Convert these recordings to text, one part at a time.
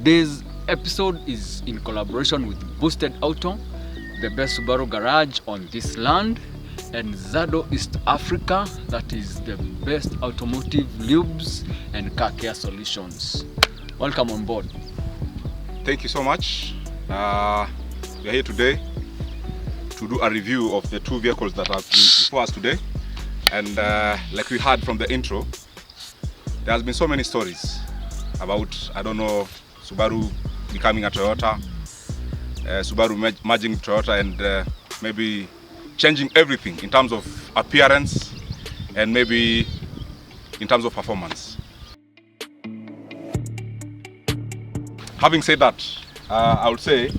Today's episode is in collaboration with Boosted Auto, the best Subaru garage on this land, and Zado East Africa, that is the best automotive lubes and car care solutions. Welcome on board. Thank you so much. We are here today to do a review of the two vehicles that are before us today. And like we heard from the intro, there has been so many stories about, Subaru becoming a Toyota, Subaru merging Toyota, and maybe changing everything in terms of appearance and maybe in terms of performance. Having said that, I would say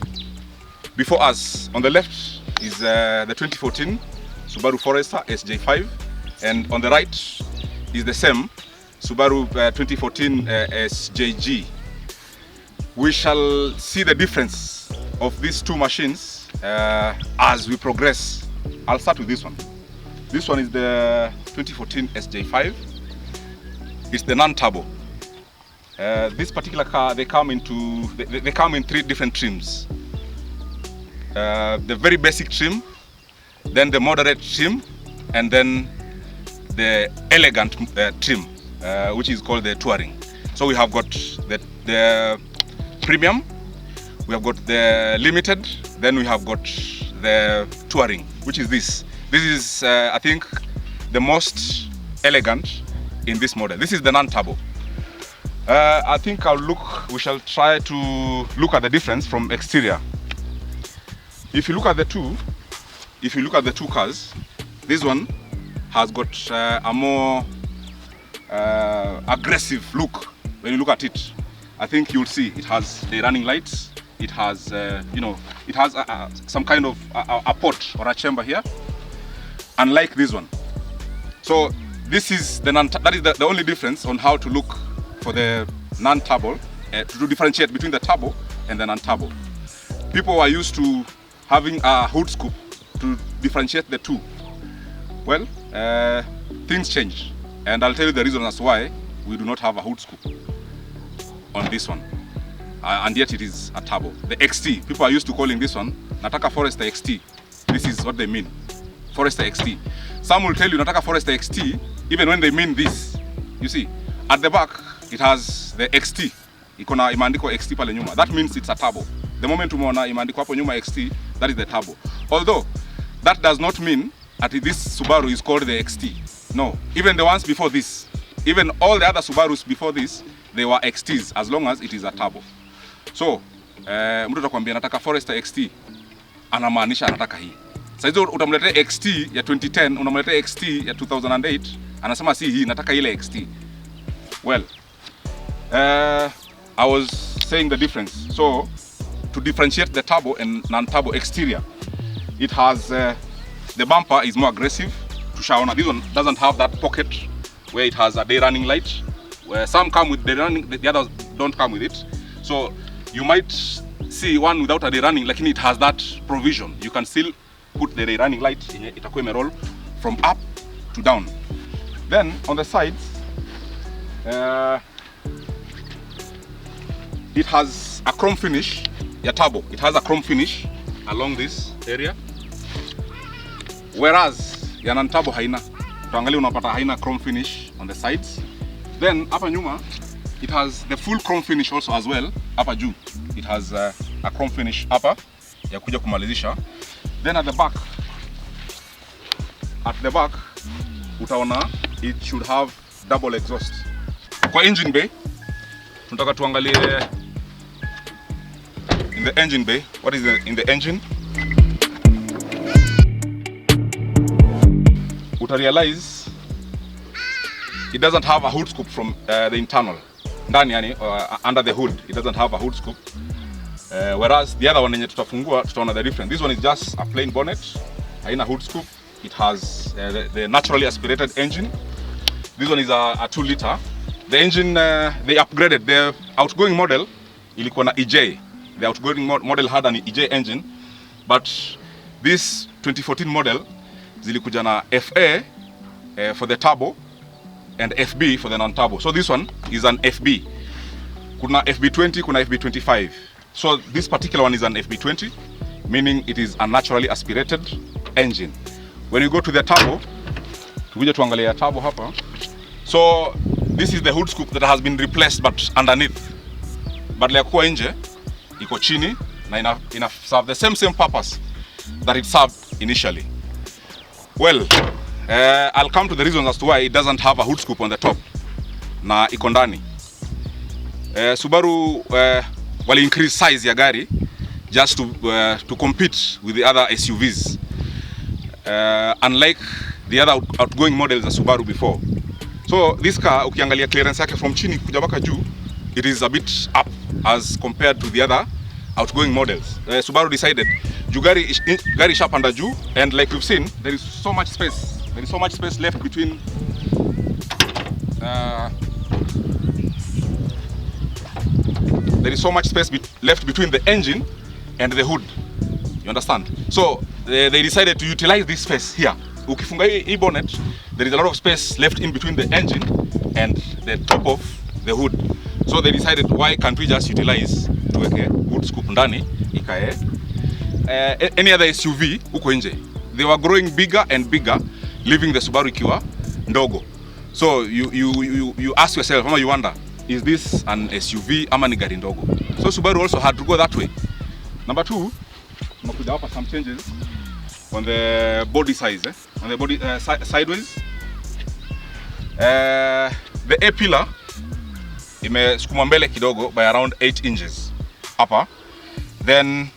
before us on the left is the 2014 Subaru Forester SJ5, and on the right is the same Subaru 2014 SJG. We shall see the difference of these two machines as we progress. I'll start with this one. This one is the 2014 SJ5. It's the non-turbo. This particular car, they come in three different trims. The very basic trim, then the moderate trim, and then the elegant trim, which is called the touring. So we have got the premium, we have got the limited, then we have got the touring, which is this. This is, I think, the most elegant in this model. This is the non-turbo. I think we shall try to look at the difference from exterior. If you look at the two cars, this one has got a more aggressive look. When you look at it, I think you'll see it has the running lights. It has, it has some kind of a port or a chamber here, unlike this one. So this is that is the only difference on how to look for the non-turbo, to differentiate between the turbo and the non-turbo. People are used to having a hood scoop to differentiate the two. Well, things change, and I'll tell you the reason as why we do not have a hood scoop on this one, and yet it is a turbo. The XT, people are used to calling this one Nataka Forester XT. This is what they mean, Forester XT. Some will tell you Nataka Forester XT even when they mean this. You see, at the back it has the XT, ikona imeandikwa XT pale nyuma. That means it's a turbo. The moment umeona imeandikwa hapo nyuma XT, that is the turbo. Although that does not mean that this Subaru is called the XT. No, even the ones before this, even all the other Subarus before this, they were XTs as long as it is a turbo. So mtu atakwambia nataka Forester XT, anamaanisha anataka hii. Sasa hizo utamletea XT ya 2010, unamletea XT ya 2008, anasema si hii, nataka ile XT. Well, I was saying the difference. So to differentiate the turbo and non-turbo exterior, it has the bumper is more aggressive. Tushaona this one doesn't have that pocket where it has a day running light. Where some come with the running, the others don't come with it. So you might see one without a day running, like it has that provision. You can still put the day running light in it. Itakuwa imeroll from up to down. Then on the sides, it has a chrome finish. Your turbo, it has a chrome finish along this area, whereas ya non-turbo haina. Tuangalia unapata haina chrome finish on the sides. Then hapa nyuma it has the full chrome finish also as well. Hapa juu it has a chrome finish hapa ya kuja kumalizisha. Then at the back utaona it should have double exhaust. Kwa engine bay tunataka tuangalie in the engine bay, what is in the engine. Uta realize it doesn't have a hood scoop from the internal. Ndani yani, under the hood, it doesn't have a hood scoop. Whereas the other one yenye tutafungua tutaona the difference. This one is just a plain bonnet, haina hood scoop. It has the naturally aspirated engine. This one is a 2-liter. The engine they upgraded. The outgoing model ilikuwa na EJ. The outgoing model had an EJ engine, but this 2014 model zilikuja na FA for the turbo and FB for the non-turbo. So this one is an FB. kuna FB20, kuna FB25. So this particular one is an FB20, meaning it is a naturally aspirated engine. When you go to the turbo, tukuje tuangalia turbo hapa. So this is the hood scoop that has been replaced but underneath. Badala ya kuwa nje, iko chini na ina serve the same purpose that it served initially. Well, I'll come to the reasons as to why it doesn't have a hood scoop on the top na iko ndani. Subaru wali increase size ya gari just to compete with the other SUVs, unlike the other outgoing models of Subaru before. So this car, ukiangalia clearance yake from chini kuja mpaka juu, it is a bit up as compared to the other outgoing models. Subaru decided gari shapanda juu, and like we've seen, there is so much space. There is so much space left between left between the engine and the hood. You understand? So they decided to utilize this space here. Ukifunga hii bonnet, there is a lot of space left in between the engine and the top of the hood. So they decided, why can't we just utilize tuweke hood scoop ndani ikae any other SUV huko nje. They were growing bigger and bigger, leaving the Subaru ikiwa ndogo. So you ask yourself, ama you wonder, is this an SUV ama ni gari ndogo? So Subaru also had to go that way. Number two, tunakuja hapa some changes on the body size, on the body sideways. The A pillar imesukuma mbele kidogo by around 8 inches hapa. Then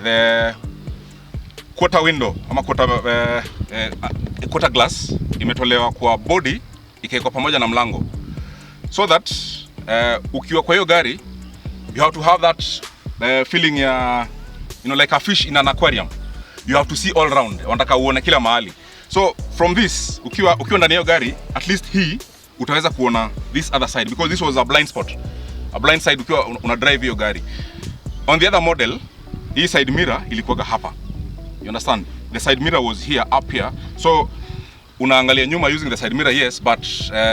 the quarter window ama quarter glass imetolewa kwa body ikaekwa pamoja na mlango, so that ukiwa kwa hiyo gari you have to have that feeling ya, like a fish in an aquarium. You have to see all round, unataka uone kila mahali. So from this, ukiwa ndani ya gari, at least hii utaweza kuona this other side, because this was a blind spot, a blind side ukiwa una drive hiyo gari. On the other model, hii side mirror ilikuwa hapa. You understand? The side mirror was here, up here. So unaangalia nyuma using the side mirror, yes, but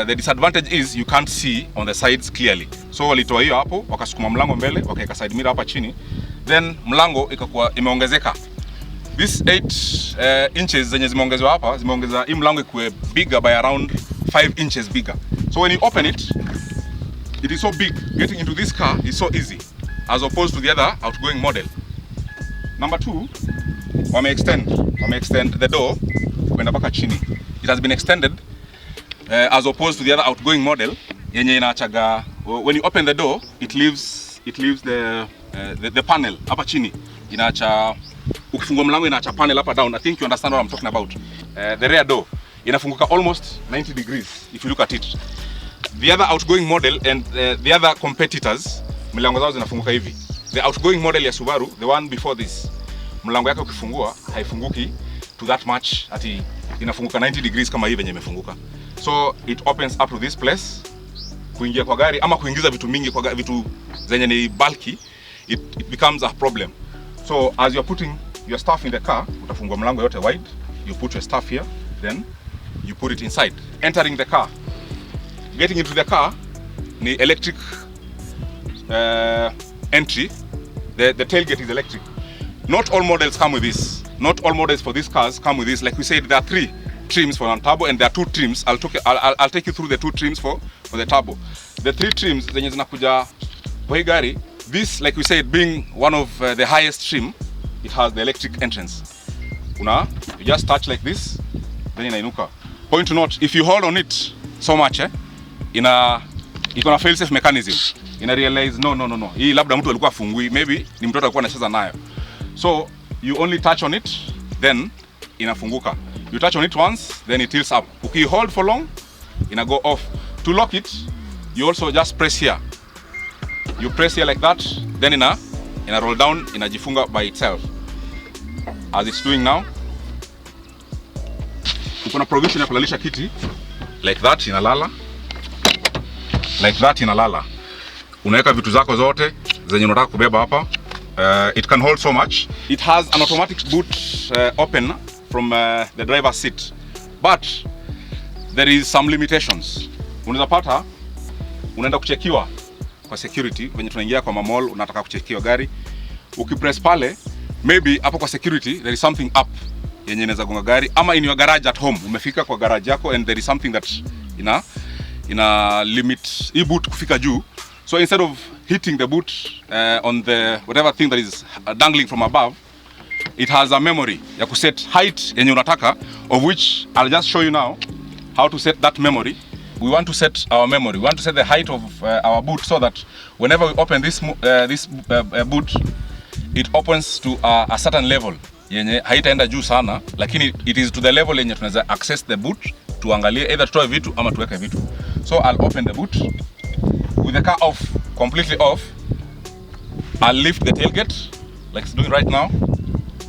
the disadvantage is you can't see on the sides clearly. So walitoa hiyo hapo, wakasukuma mlango mbele, wakaweka side mirror hapa chini. Then mlango ikakuwa imeongezeka. This 8 inches zenye zimeongezwa hapa, zimeongeza hii mlango ikuwe bigger by around 5 inches bigger. So when you open it, it is so big. Getting into this car is so easy as opposed to the other outgoing model. Number two, wame extend the door kwenda mpaka chini. It has been extended as opposed to the other outgoing model yenye inaachaga, when you open the door, it leaves the panel hapa chini. Inaacha, ukifungua mlango inaacha panel hapa down. I think you understand what I'm talking about. The rear door inafunguka almost 90 degrees if you look at it. The other outgoing model and the other competitors, milango zao zinafunguka hivi. The outgoing model ya Subaru, the one before this, mlango yake ukifungua haifunguki to that much, ati inafunguka 90 degrees kama hivi venye imefunguka. So it opens up to this place. Kuingia kwa gari ama kuingiza vitu mingi kwa vitu zenye ni bulky, it becomes a problem. So as you're putting your stuff in the car, utafungua mlango yote wide, you put your stuff here, then you put it inside. Entering the car, getting into the car, ni electric entry. The tailgate is electric. Not all models come with this. Not all models for these cars come with this. Like we said, there are 3 trims for non-turbo and there are 2 trims. I'll take you through the 2 trims for the turbo. The 3 trims zenye zinakuja kwa hii gari, this, like we said, being one of the highest trim, it has the electric entrance. You just touch like this, then inainuka. Point to note, if you hold on it so much, iko na fail safe mechanism. Ina realize no. Hii labda mtu alikuwa afungui, maybe ni mtoto alikuwa anacheza nayo. So you only touch on it, then inafunguka. You touch on it once, then it tilts up. Uki hold for long, ina go off. To lock it, you also just press here. You press here like that, then ina roll down, inajifunga by itself. As it's doing now. Uko na provision ya kulalisha kiti like that, inalala. Like that, inalala. Unaweka vitu zako zote zenye unataka kubeba hapa. It can hold so much. It has an automatic boot open from the driver's seat, but there is some limitations. Unaweza pata unaenda kuchekiwa kwa security, venye tunaingia kwa mall unataka kuchekiwa gari, ukipress pale, maybe hapo kwa security there is something up yenye inaweza gonga gari, ama in your garage at home, umefika kwa garage yako and there is something that ina limit hii boot kufika juu. So instead of hitting the boot on the whatever thing that is dangling from above, it has a memory ya kuset height yenye unataka, of which I'll just show you now how to set that memory. We want to set our memory. We want to set the height of our boot so that whenever we open this boot, it opens to a certain level yenye haitaenda juu sana, lakini it is to the level yenye tunaweza access the boot, tuangalie either tutoe vitu ama tuweke vitu. So I'll open the boot with the car off, completely off. I'll lift the tailgate like it's doing right now.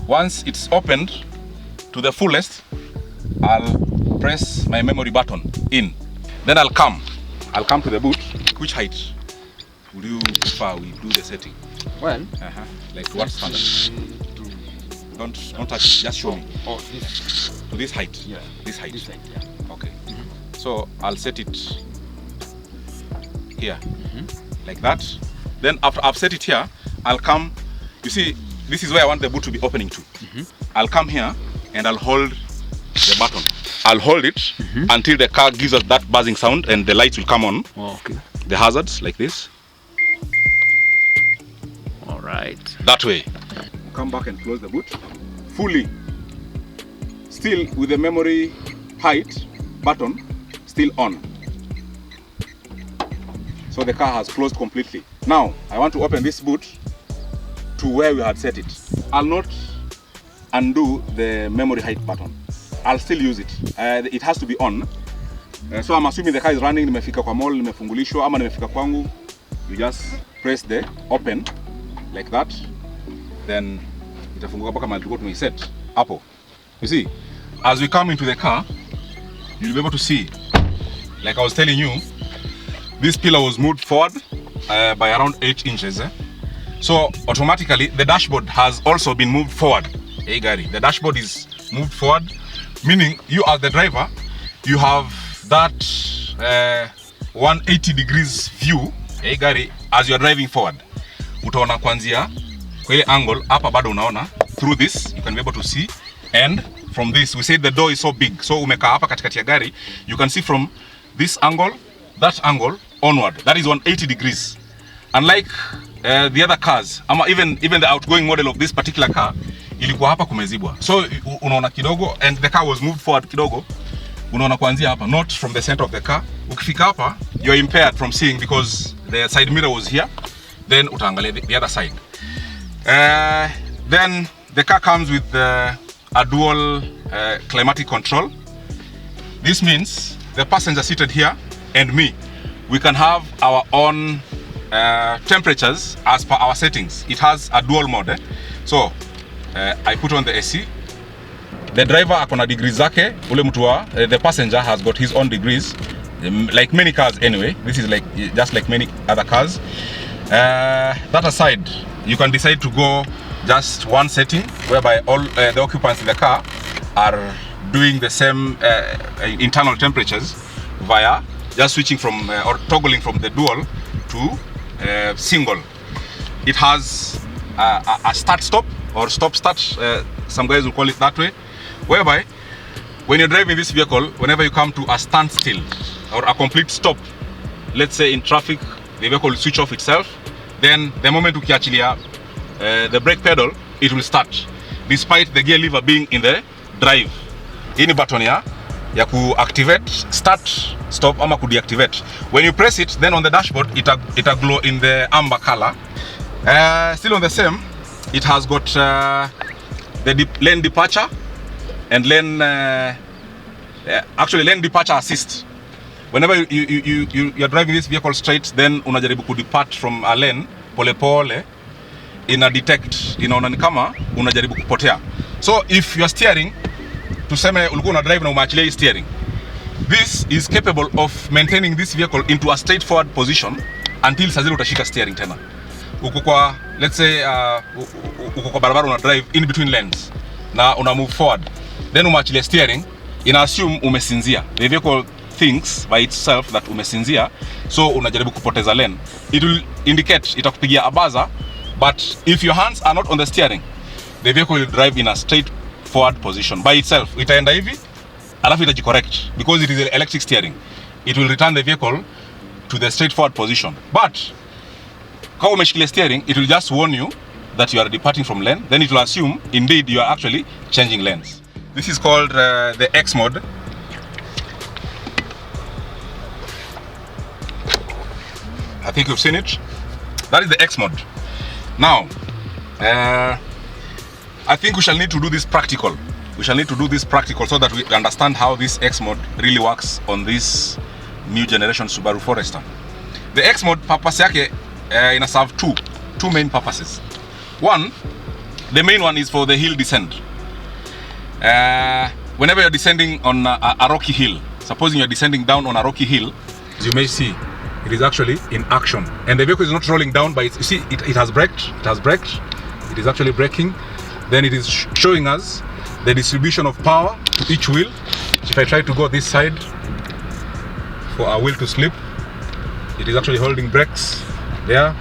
Once it's opened to the fullest, I'll press my memory button in. Then I'll come to the boot. Which height would you prefer we do the setting? Well, like what standard? Don't touch, just show me. Oh, this. To this height? Yeah. This height? This height, yeah. Okay. So I'll set it here, like that. Then after I've set it here, I'll come, you see, this is where I want the boot to be opening to. I'll come here and I'll hold the button. I'll hold it until the car gives us that buzzing sound and the lights will come on. Oh, okay. The hazards, like this. All right. That way. Come back and close the boot fully. Still with the memory height button still on. So the car has closed completely. Now I want to open this boot to where we had set it. I'll not undo the memory height button. I'll still use it. It has to be on. So I'm assuming the car is running, nimefika kwa mall, nimefungulishwa ama nimefika kwangu. You just press the open like that. Then itafunguka mpaka mahali tulikuwa tumeiset hapo. You see, as we come into the car, you'll be able to see, like I was telling you, this pillar was moved forward by around 8 inches. So automatically the dashboard has also been moved forward. Hey Gary, the dashboard is moved forward, meaning you as the driver, you have that 180 degrees view. Hey Gary, as you are driving forward, utaona kuanzia kwa ile angle hapa bado unaona. Through this you can be able to see, and from this we say the door is so big, so umekaa hapa katikati ya gari, you can see from this angle, that angle onward. That is 180 degrees. Unlike the other cars, ama even the outgoing model of this particular car, ilikuwa hapa kumezibwa. So unaona kidogo, and the car was moved forward kidogo. Unaona kuanzia hapa, not from the center of the car. Ukifika hapa, you are impaired from seeing because the side mirror was here. Then utaangalia the other side. Then the car comes with a dual climatic control. This means the passenger seated here and me, we can have our own temperatures as per our settings. It has a dual mode. So I put on the AC. The driver akona degrees zake, ule mtu wa the passenger has got his own degrees, like many cars anyway. This is like just like many other cars. That aside, you can decide to go just one setting whereby all the occupants in the car are doing the same internal temperatures via just switching from or toggling from the dual to single. It has a start-stop or stop-start, some guys will call it that way, whereby when you're driving this vehicle, whenever you come to a standstill or a complete stop, let's say in traffic, the vehicle will switch off itself. Then the moment ukiachilia the brake pedal, it will start, despite the gear lever being in the drive. Hii ni button ya ku-activate, start, stop ama ku-deactivate. When you press it, then on the dashboard, it'll glow in the amber color. Still on the same, it has got the lane departure and lane actually lane departure assist. Whenever you're driving this vehicle straight, then unajaribu ku-depart from a lane pole pole, ina detect, inaona ni kama unajaribu kupotea. So if you're steering, tuseme ulikuwa una drive na umeachilia steering, this is capable of maintaining this vehicle into a straightforward position until saa zile utashika steering tena. Uko kwa, let's say uko kwa barabara una drive in between lanes na una move forward, then umeachilia steering, ina assume umesinzia. The vehicle thinks by itself that umesinzia, so unajaribu kupoteza lane, it will indicate, itakupigia a buzzer, but if your hands are not on the steering, the vehicle will drive in a straight forward position by itself. Itaenda hivi, alafu itajicorrect, because it is electric steering. It will return the vehicle to the straight forward position. But kama umeshikilia steering, it will just warn you that you are departing from lane, then it will assume indeed you are actually changing lanes. This is called the X mode. I think you've seen it. That is the X mode. Now, I think we shall need to do this practical. We shall need to do this practical so that we understand how this X mode really works on this new generation Subaru Forester. The X mode purpose yake ina serve two main purposes. One, the main one is for the hill descent. Whenever you're descending on a rocky hill, supposing you're descending down on a rocky hill, as you may see, it is actually in action, and the vehicle is not rolling down by you see it has braked, it is actually braking. Then it is showing us the distribution of power to each wheel. If I try to go this side for a wheel to slip, it is actually holding brakes there,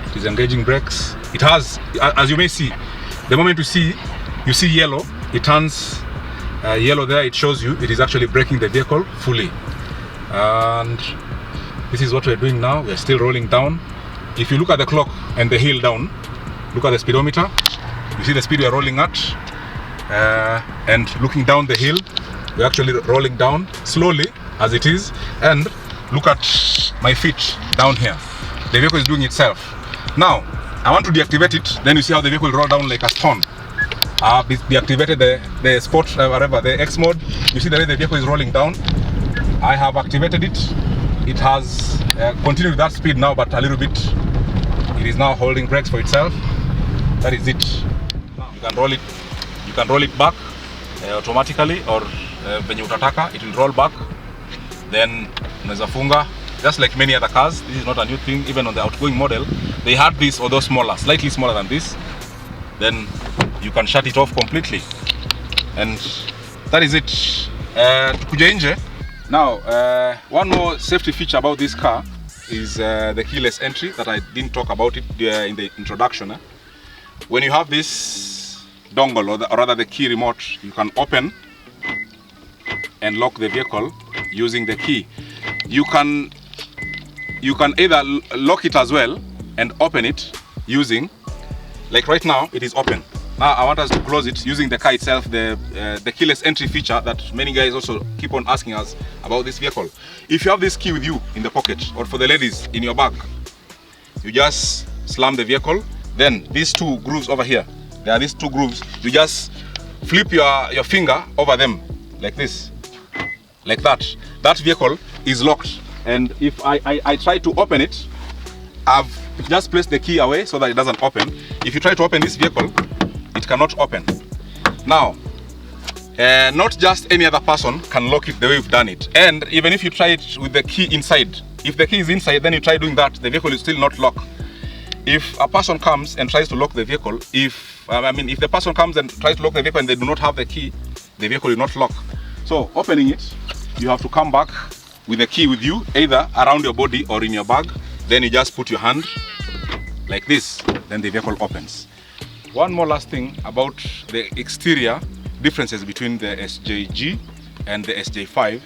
it is engaging brakes. It has, as you may see, the moment you see yellow, it turns yellow there, it shows you it is actually braking the vehicle fully. And this is what we're doing now. We're still rolling down. If you look at the clock and the hill down, look at the speedometer, you see the speed we are rolling at, and looking down the hill, we're actually rolling down slowly as it is. And look at my feet down here, the vehicle is doing itself. Now I want to deactivate it, then you see how the vehicle will roll down like a stone. Deactivated the sport, whatever, the X mode. You see the way the vehicle is rolling down. I have activated it. It has continued that speed now, but a little bit. It is now holding brakes for itself. That is it. You can roll it. You can roll it back automatically, or venye utataka, it will roll back. Then unaweza funga, just like many other cars. This is not a new thing. Even on the outgoing model, they had this, although smaller, slightly smaller than this. Then you can shut it off completely, and that is it. Tukuja nje. Now, one more safety feature about this car is the keyless entry that I didn't talk about it in the introduction. When you have this dongle, or rather the key remote, you can open and lock the vehicle using the key. You can either lock it as well and open it using, like right now, it is open. Now I want us to close it using the car itself, the keyless entry feature that many guys also keep on asking us about this vehicle. If you have this key with you in the pocket, or for the ladies in your bag, you just slam the vehicle. Then these two grooves over here, there are these two grooves, you just flip your finger over them like this, like that. That vehicle is locked, and if I try to open it, I've just placed the key away so that it doesn't open. If you try to open this vehicle, it cannot open. Now, not just any other person can lock it the way we've done it. And even if you try it with the key inside, if the key is inside, then you try doing that, the vehicle is still not locked. If a person comes and tries to lock the vehicle, if the person comes and tries to lock the vehicle and they do not have the key, the vehicle will not lock. So opening it, you have to come back with the key with you, either around your body or in your bag. Then you just put your hand like this, then the vehicle opens. One more last thing about the exterior differences between the SJG and the SJ5.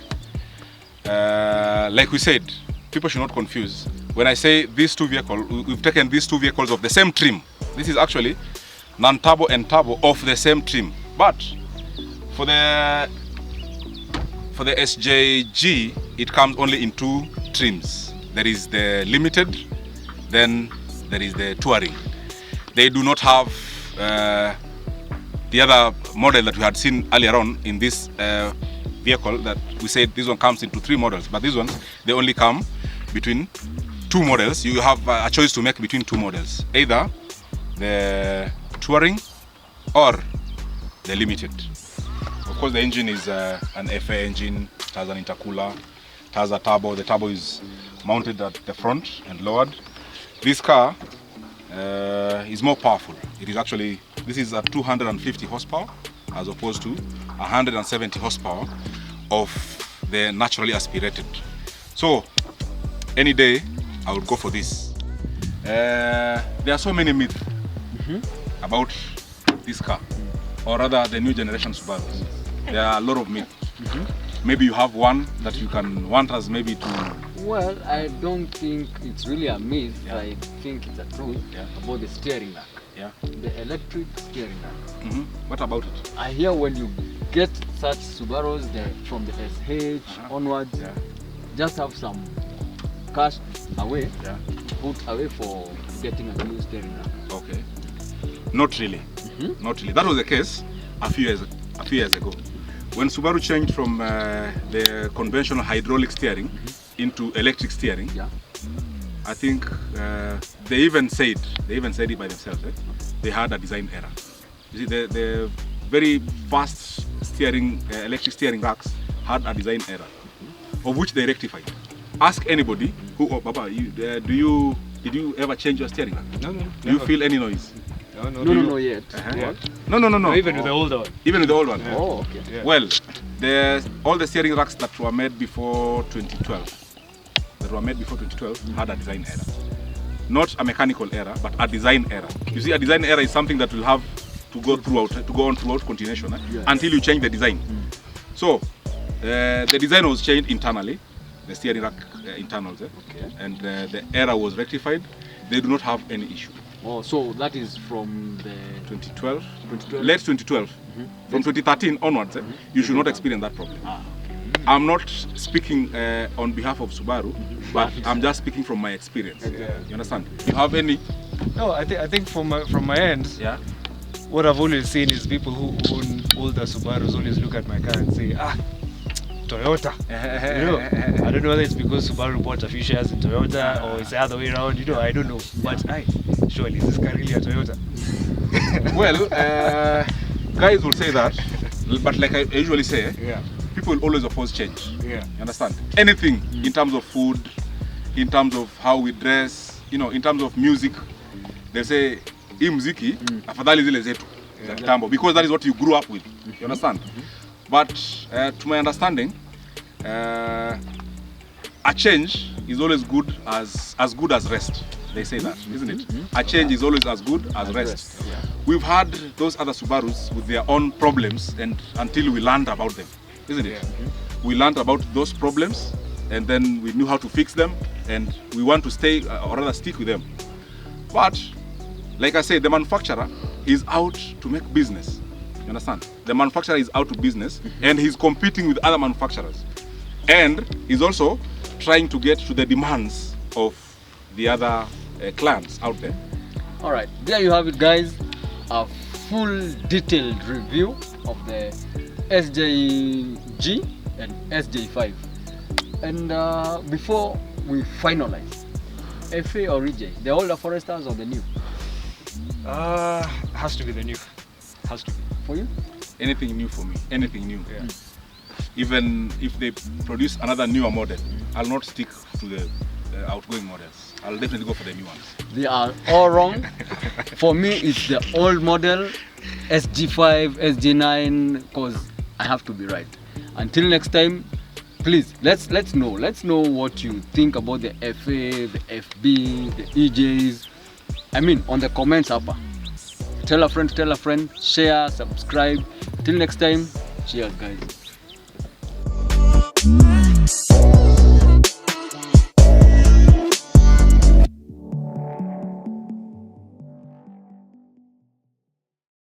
Like we said, people should not confuse. When I say these two vehicles, we've taken these two vehicles of the same trim. This is actually non-turbo and turbo of the same trim. But for the SJG, it comes only in two trims. There is the limited, then there is the touring. They do not have the other model that we had seen earlier on in this vehicle, that we said this one comes into 3 models, but these ones, they only come between 2 models. You have a choice to make between 2 models, either the touring or the limited. Of course, the engine is an FA engine. It has an intercooler, it has a turbo. The turbo is mounted at the front and lowered. This car is more powerful. It is actually, this is a 250 horsepower as opposed to 170 horsepower of the naturally aspirated. So any day I would go for this. There are so many myths about this car, or rather the new generation Subarus. There are a lot of myths. Maybe you have one that you can want us maybe to... Well, I don't think it's really a myth. I think it's a truth about the steering rack. The electric steering rack. What about it? I hear when you get such Subarus from the SH onwards, just have some cash away, put away for getting a new steering rack. Okay. Not really. Not really. That was the case a few years ago. When Subaru changed from the conventional hydraulic steering into electric steering, I think they even said it by themselves. They had a design error. You see, the very fast steering electric steering racks had a design error, of which they rectified. Ask anybody who, Baba, did you ever change your steering rack? No. Do you feel any noise? No, yet. No. Even with the older one. Even with the old one. Oh, okay. Yeah. Well, all the steering racks that were made before 2012, had a design error. Not a mechanical error, but a design error. You see, a design error is something that will have to go on throughout continuation until you change the design. So the design was changed internally, the steering rack internals, and the error was rectified. They do not have any issue. Oh, so that is from the 2012, late 2012. From 2013 onwards, you should not experience that problem. I'm not speaking on behalf of Subaru, but I'm just speaking from my experience. You understand? You have any? No, I think from my end, what I've always seen is people who own older Subarus always look at my car and say, Toyota. You know, I don't know whether it's because Subaru bought a few shares in Toyota or it's the other way around. You know, I don't know. But surely is this car really a Toyota? Well, guys will say that, but like I usually say, people will always oppose change. You understand? Anything in terms of food, in terms of how we dress, you know, in terms of music, they say, hii muziki, afadhali zile zetu za kitambo, because that is what you grew up with. You understand? But to my understanding, a change is always good as good as rest. They say that, isn't it? A change is always as good as rest. We've had those other Subarus with their own problems, and until we learned about them, isn't it? We learned about those problems, and then we knew how to fix them, and we want to stay or rather stick with them. But like I said, the manufacturer is out to make business. You understand? The manufacturer is out to business, and he's competing with other manufacturers, and he's also trying to get to the demands of the other clients out there. All right, there you have it, guys. A full detailed review of the SJG and SJ5. And before we finalize, FA or EJ, the older Foresters or the new? Has to be the new. Has to be. For you? Anything new for me. Anything new. Even if they produce another newer model, I'll not stick to the outgoing models. I'll definitely go for the new ones. They are all wrong. For me, it's the old model, SG5, SG9, because I have to be right. Until next time, please let's know what you think about the FA, the FB, the EJs. I mean, on the comments upper. Tell a friend, share, subscribe. Till next time, cheers, guys.